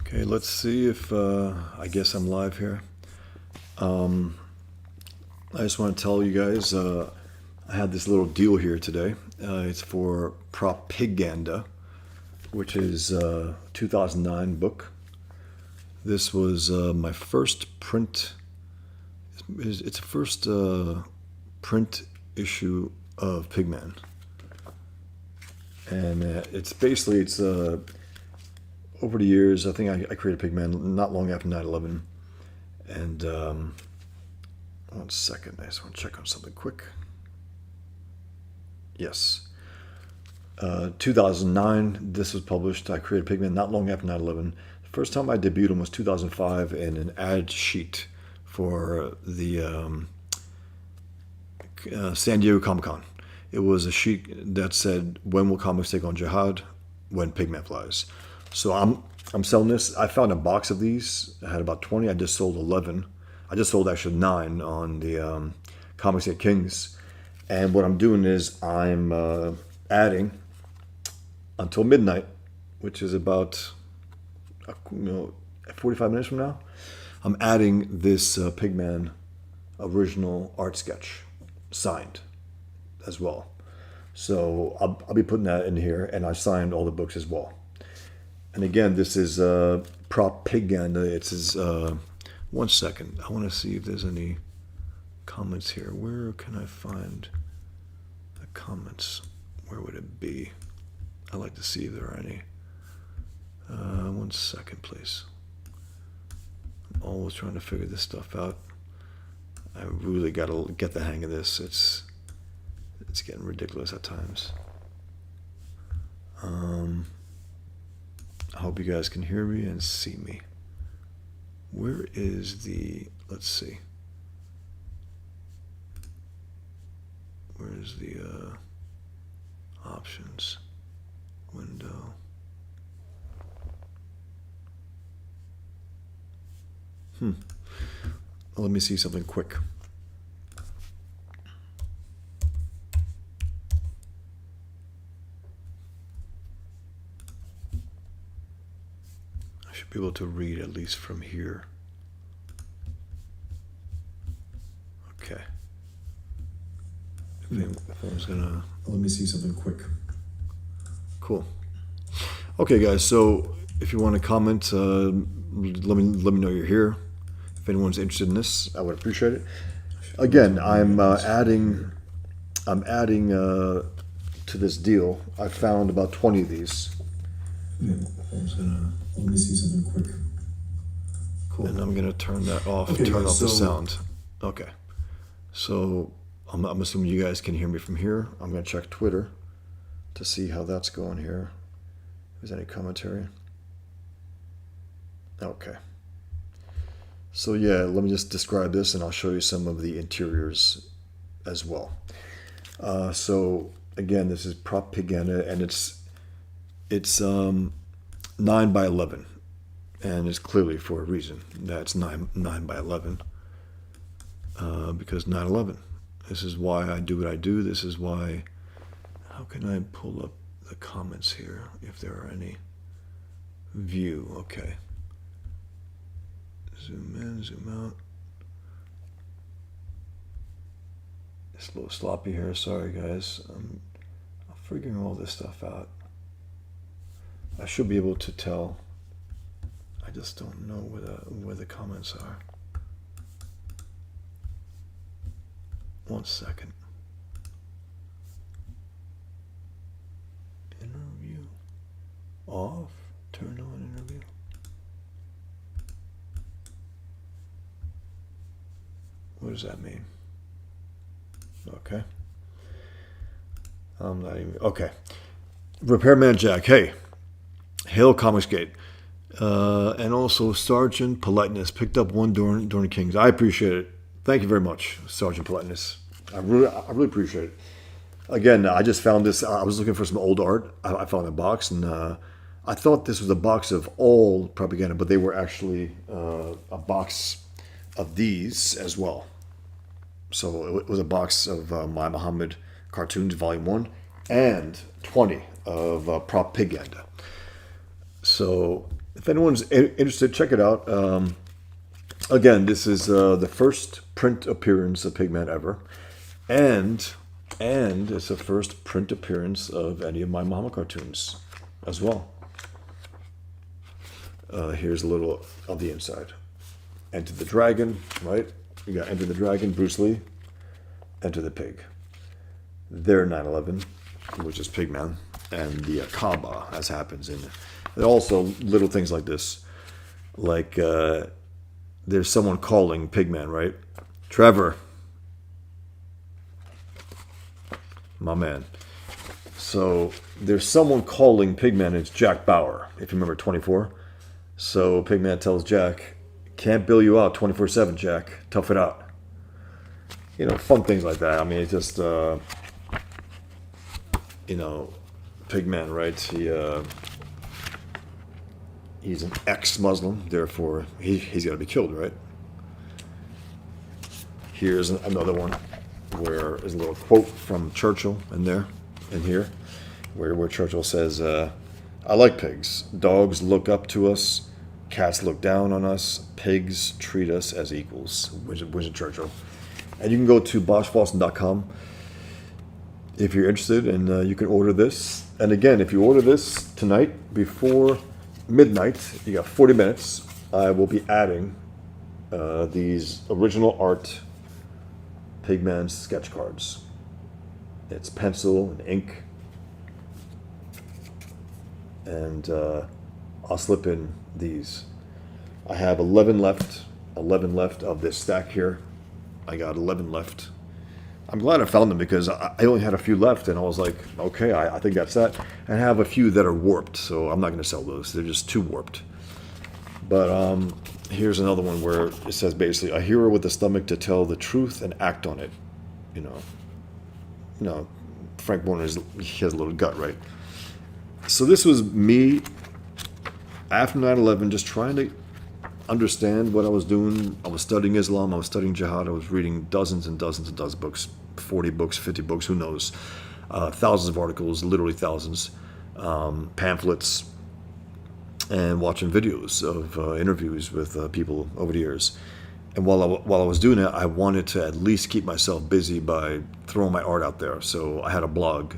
Okay, let's see if I guess I'm live here. I just want to tell you guys I had this little deal here today. It's for ProPiganda, which is a 2009 book. This was my first print. It's the first print issue of PIGMAN, and it's over the years. I think I created PIGMAN not long after 9/11, and 1 second, I just want to check on something quick. Yes. 2009, this was published. I created PIGMAN not long after 9/11. The first time I debuted him was 2005 in an ad sheet for the San Diego Comic-Con. It was a sheet that said, "When will comics take on jihad? When PIGMAN flies." So I'm selling this. I found a box of these. I had about 20. I just sold 11. I just sold actually 9 on the Comics at Kings. And what I'm doing is I'm adding until midnight, which is about 45 minutes from now. I'm adding this PIGMAN original art sketch signed as well. So I'll be putting that in here, and I signed all the books as well. And again, this is ProPiganda. It's his. 1 second. I want to see if there's any comments here. Where can I find the comments? Where would it be? I'd like to see if there are any. 1 second, please. I'm always trying to figure this stuff out. I really got to get the hang of this. It's getting ridiculous at times. I hope you guys can hear me and see me. Where is the, let's see. Where's the options window? Let me see something quick. Be able to read at least from here. Okay. If I was gonna, let me see something quick. Cool. Okay, guys. So if you want to comment, let me know you're here. If anyone's interested in this, I would appreciate it. Again, I'm adding to this deal. I found about 20 of these. Let me see something quick. Cool. And I'm gonna turn that off. Okay, turn off the sound. Okay. So I'm assuming you guys can hear me from here. I'm gonna check Twitter to see how that's going here. Is there any commentary? Okay. So yeah, let me just describe this, and I'll show you some of the interiors as well. So again, this is ProPiganda, and it's 9 by 11, and it's clearly for a reason. That's 9 by 11, because 9/11. This is why I do what I do. This is why. How can I pull up the comments here if there are any? View. Okay. Zoom in, zoom out. It's a little sloppy here. Sorry, guys. I'm figuring all this stuff out. I should be able to tell. I just don't know where the comments are. 1 second. Interview off. Turn on interview. What does that mean? Okay. I'm not even. Okay. Repairman Jack. Hey. Hail Comicsgate. And also Sergeant Politeness picked up one during Kings. I appreciate it. Thank you very much, Sergeant Politeness. I really appreciate it. Again, I just found this. I was looking for some old art. I found a box, and I thought this was a box of all ProPiganda, but they were actually a box of these as well. So it was a box of My Muhammad cartoons, Volume 1, and 20 of ProPiganda. So if anyone's interested, check it out. Again, this is the first print appearance of Pigman ever, and it's the first print appearance of any of my Muhammad cartoons as well. Here's a little of the inside. Enter the Dragon, right? You got Enter the Dragon, Bruce Lee. Enter the Pig. Their 9/11, which is Pigman, and the Kaaba, as happens in. And also little things like this, like there's someone calling Pigman, right? Trevor, my man. So there's someone calling Pigman. It's Jack Bauer, if you remember 24. So Pigman tells Jack, "Can't bail you out 24/7, Jack. Tough it out." You know, fun things like that. I mean, it's just, you know, Pigman, right? He's an ex-Muslim, therefore he's got to be killed, right? Here's another one where there's a little quote from Churchill in here, where Churchill says, "I like pigs. Dogs look up to us. Cats look down on us. Pigs treat us as equals." Winston Churchill. And you can go to boschfawson.com if you're interested, and you can order this. And again, if you order this tonight before midnight, you got 40 minutes. I will be adding these original art Pigman sketch cards. It's pencil and ink, and I'll slip in these. I have 11 left of this stack here. I got 11 left. I'm glad I found them because I only had a few left, and I was like, okay, I think that's that. And I have a few that are warped, so I'm not going to sell those. They're just too warped. But here's another one where it says basically, "A hero with a stomach to tell the truth and act on it." You know, Frank Warner he has a little gut, right? So this was me after 9/11, just trying to understand what I was doing. I was studying Islam, I was studying jihad, I was reading dozens and dozens and dozens of books, 40 books, 50 books, who knows, thousands of articles, literally thousands, pamphlets, and watching videos of interviews with people over the years. And while I was doing it, I wanted to at least keep myself busy by throwing my art out there. So I had a blog,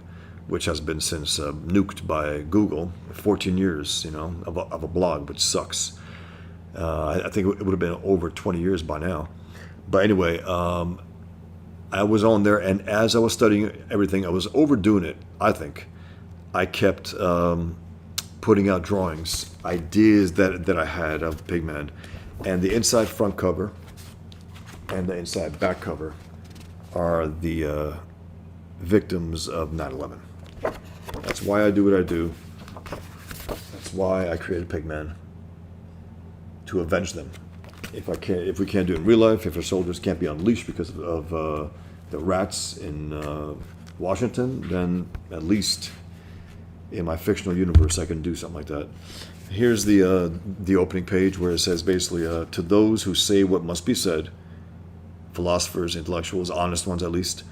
which has been since nuked by Google, 14 years, of a blog, which sucks. I think it would have been over 20 years by now. But anyway, I was on there, and as I was studying everything, I was overdoing it, I think. I kept putting out drawings, ideas that I had of Pigman. And the inside front cover and the inside back cover are the victims of 9/11. That's why I do what I do. That's why I created Pigman, to avenge them. If we can't do it in real life, if our soldiers can't be unleashed because of the rats in Washington, then at least in my fictional universe I can do something like that. Here's the opening page where it says basically, "To those who say what must be said, philosophers, intellectuals, honest ones at least,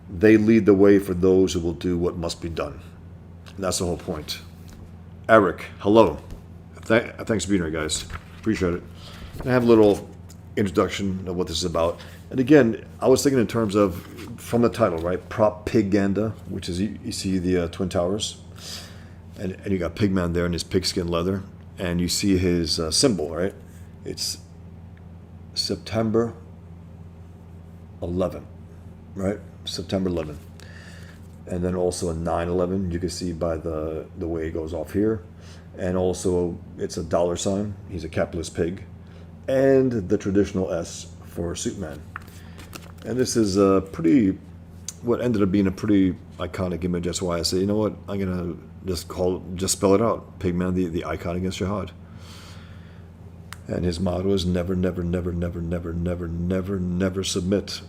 they lead the way for those who will do what must be done." And that's the whole point. Eric, hello. Thanks for being here, guys. Appreciate it. And I have a little introduction of what this is about. And again, I was thinking in terms of, from the title, right? ProPiganda, which is, you see the Twin Towers. And you got Pigman there in his pigskin leather. And you see his symbol, right? It's September 11, right? September 11. And then also a 9/11, you can see by the way it goes off here. And also it's a dollar sign. He's a capitalist pig. And the traditional S for Superman. And this is what ended up being a pretty iconic image. That's why I say, you know what, I'm gonna just spell it out. Pigman, the icon against jihad. And his motto is never, never, never, never, never, never, never, never submit.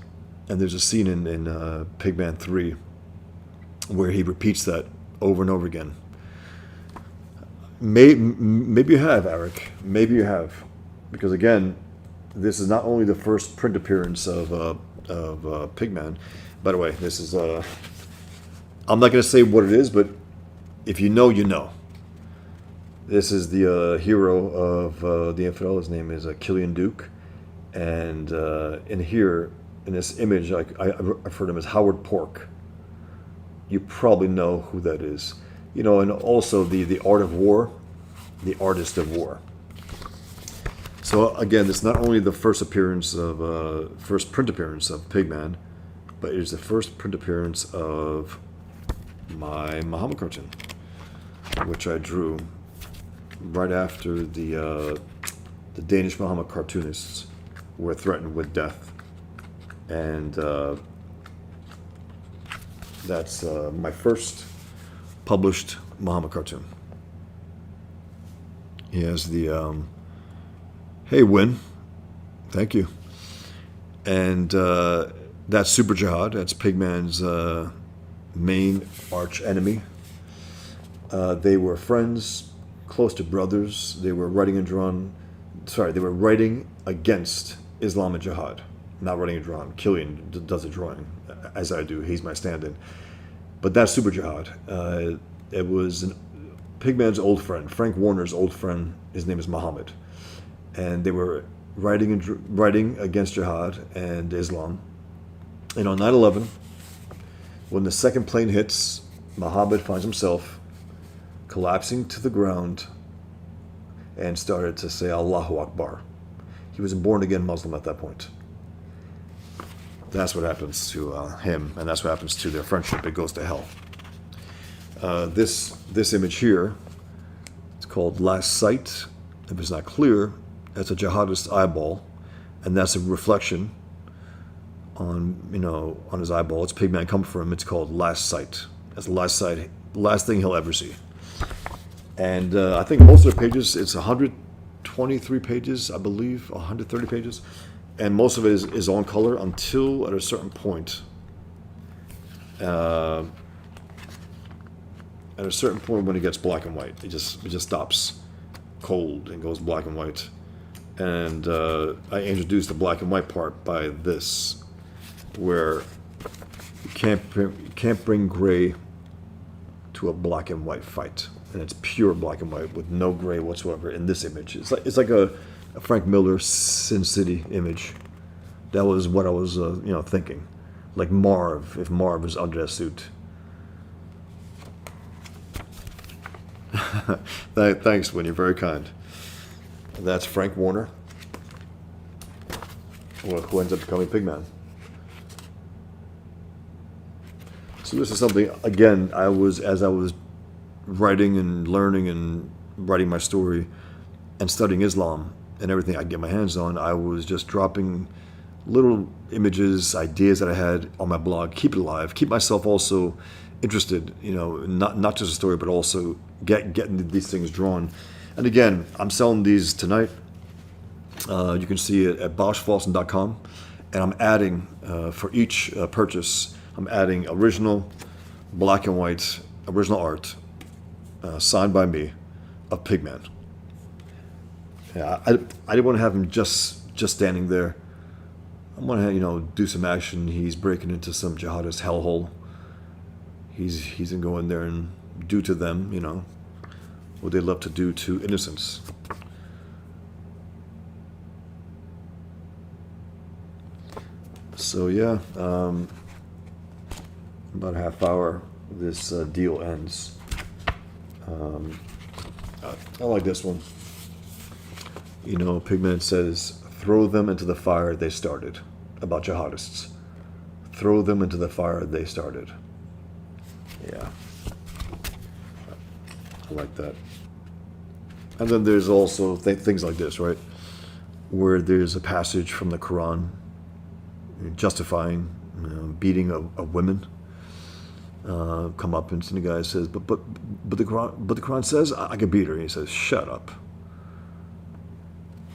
And there's a scene in Pigman 3 where he repeats that over and over again. Maybe you have, Eric. Maybe you have. Because again, this is not only the first print appearance of Pigman. By the way, this is, I'm not going to say what it is, but if you know, you know. This is the hero of the infidel. His name is Killian Duke. And in here, in this image, I refer to him as Howard Pork. You probably know who that is. You know, and also the art of war, the artist of war. So again, this is not only the first print appearance of Pigman, but it is the first print appearance of my Muhammad cartoon, which I drew right after the Danish Muhammad cartoonists were threatened with death, and that's my first published Muhammad cartoon. He has the hey, Win, thank you, and that's Super Jihad. That's Pigman's main arch enemy. They were friends, close to brothers. They were writing against Islam and Jihad, not writing and drawing. Killian does the drawing, as I do. He's my stand-in. But that's Super Jihad. It was Pigman's old friend, Frank Warner's old friend. His name is Muhammad. And they were writing against Jihad and Islam. And on 9/11, when the second plane hits, Muhammad finds himself collapsing to the ground and started to say Allahu Akbar. He was a born-again Muslim at that point. That's what happens to him, and that's what happens to their friendship. It goes to hell. This image here, it's called Last Sight. If it's not clear, that's a jihadist eyeball, and that's a reflection on his eyeball. It's Pigman coming for him. It's called Last Sight. That's the last thing he'll ever see. And I think most of the pages, it's 123 pages, I believe, 130 pages. And most of it is on color until at a certain point. At a certain point when it gets black and white, it just stops cold and goes black and white. And I introduced the black and white part by this, where you can't bring gray to a black and white fight. And it's pure black and white with no gray whatsoever in this image. It's like a Frank Miller Sin City image. That was what I was thinking, like Marv, if Marv was under that suit. Thanks, Win. You're very kind. That's Frank Warner, who ends up becoming Pigman. So this is something, again, as I was writing and learning and writing my story and studying Islam and everything I get my hands on, I was just dropping little images, ideas that I had on my blog, keep it alive, keep myself also interested, not just a story, but also getting these things drawn. And again, I'm selling these tonight. You can see it at boschfawson.com, and I'm adding, for each purchase, I'm adding original black and white, original art, signed by me, of Pigman. Yeah, I didn't want to have him just standing there. I want to, do some action. He's breaking into some jihadist hellhole. He's gonna go in there and do to them, what they love to do to innocents. So yeah, about a half hour, this deal ends. I like this one. Pigman says, "Throw them into the fire they started," about jihadists. Throw them into the fire they started. Yeah. I like that. And then there's also things like this, right? Where there's a passage from the Quran justifying beating of women. Come up and the guy says, but the Quran says I can beat her. And he says, "Shut up."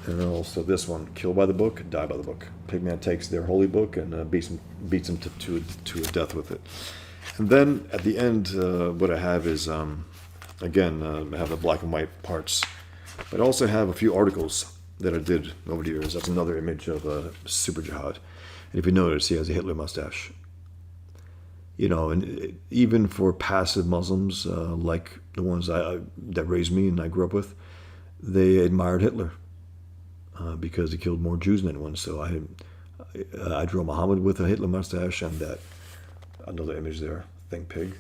And then also this one, kill by the book, die by the book. Pigman takes their holy book and beats them to a death with it. And then at the end, what I have is, again, I have the black and white parts, but I also have a few articles that I did over the years. That's another image of Super Jihad. And if you notice, he has a Hitler mustache. you know, and even for passive Muslims, like the ones that raised me and I grew up with, they admired Hitler because he killed more Jews than anyone. So I drew Muhammad with a Hitler mustache and that another image there, Think Pig.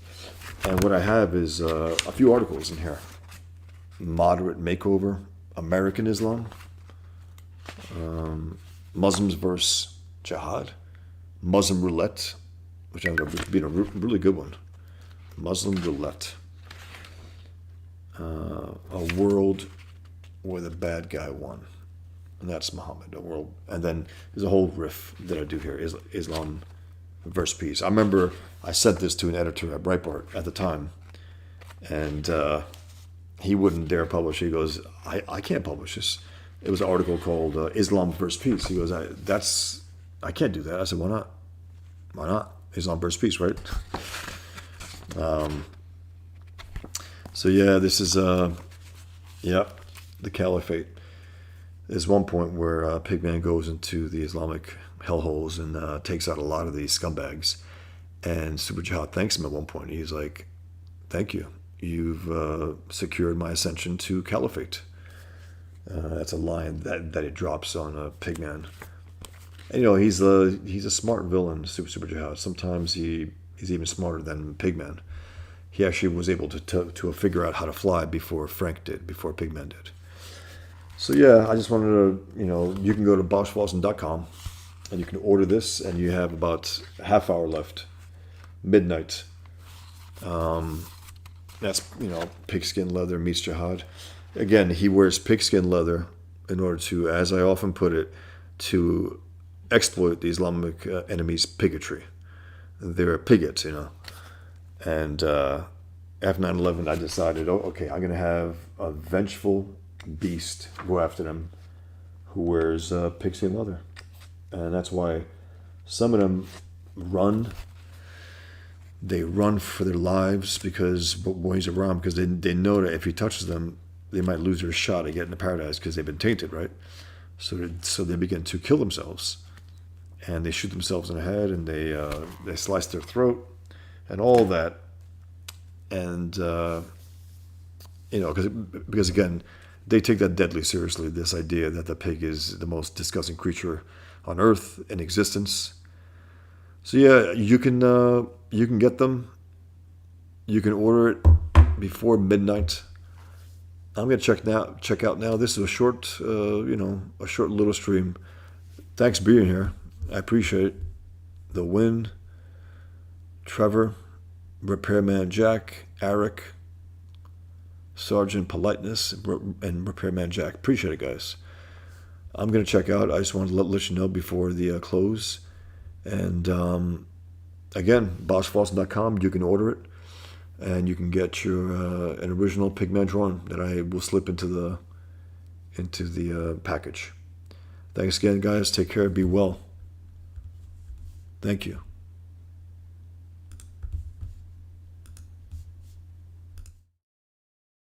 And what I have is a few articles in here: Moderate Makeover, American Islam, Muslims versus Jihad, Muslim Roulette, which ended up being a really good one. Muslim Roulette. A world where the bad guy won. And that's Muhammad. A world. And then there's a whole riff that I do here. Islam versus peace. I remember I sent this to an editor at Breitbart at the time. And he wouldn't dare publish. He goes, I can't publish this. It was an article called Islam versus peace. He goes, I can't do that. I said, why not? Why not? Islam versus peace, right? So yeah, this is the caliphate. There's one point where Pigman goes into the Islamic hellholes and takes out a lot of these scumbags. And Super Jihad thanks him at one point. He's like, thank you. You've secured my ascension to caliphate. That's a line that it drops on Pigman. And, you know, he's a smart villain, Super Jihad. Sometimes he's even smarter than Pigman. He actually was able to figure out how to fly before Pigman did. So yeah, I just wanted to, you know, you can go to boschwalson.com and you can order this, and you have about a half hour left, midnight. That's, you know, pigskin leather meets Jihad. Again, he wears pigskin leather in order to, as I often put it, to exploit the Islamic enemy's bigotry. They're pigots, you know. And after 9/11, I decided, okay, I'm going to have a vengeful beast go after them who wears pigskin leather. And that's why some of them run. They run for their lives when he's around, because they know that if he touches them, they might lose their shot at getting to paradise because they've been tainted, right? So they begin to kill themselves. And they shoot themselves in the head, and they slice their throat, and all that. And you know, because again, they take that deadly seriously. This idea that the pig is the most disgusting creature on earth in existence. So yeah, you can get them. You can order it before midnight. I'm gonna check out now. This is a short, a short little stream. Thanks for being here. I appreciate it. The Win, Trevor, Repairman Jack, Eric, Sergeant Politeness, and Repairman Jack. Appreciate it, guys. I'm going to check out. I just wanted to let you know before the close. And again, boschwalson.com. You can order it, and you can get your an original Pigman drawing that I will slip into the package. Thanks again, guys. Take care. Be well. Thank you.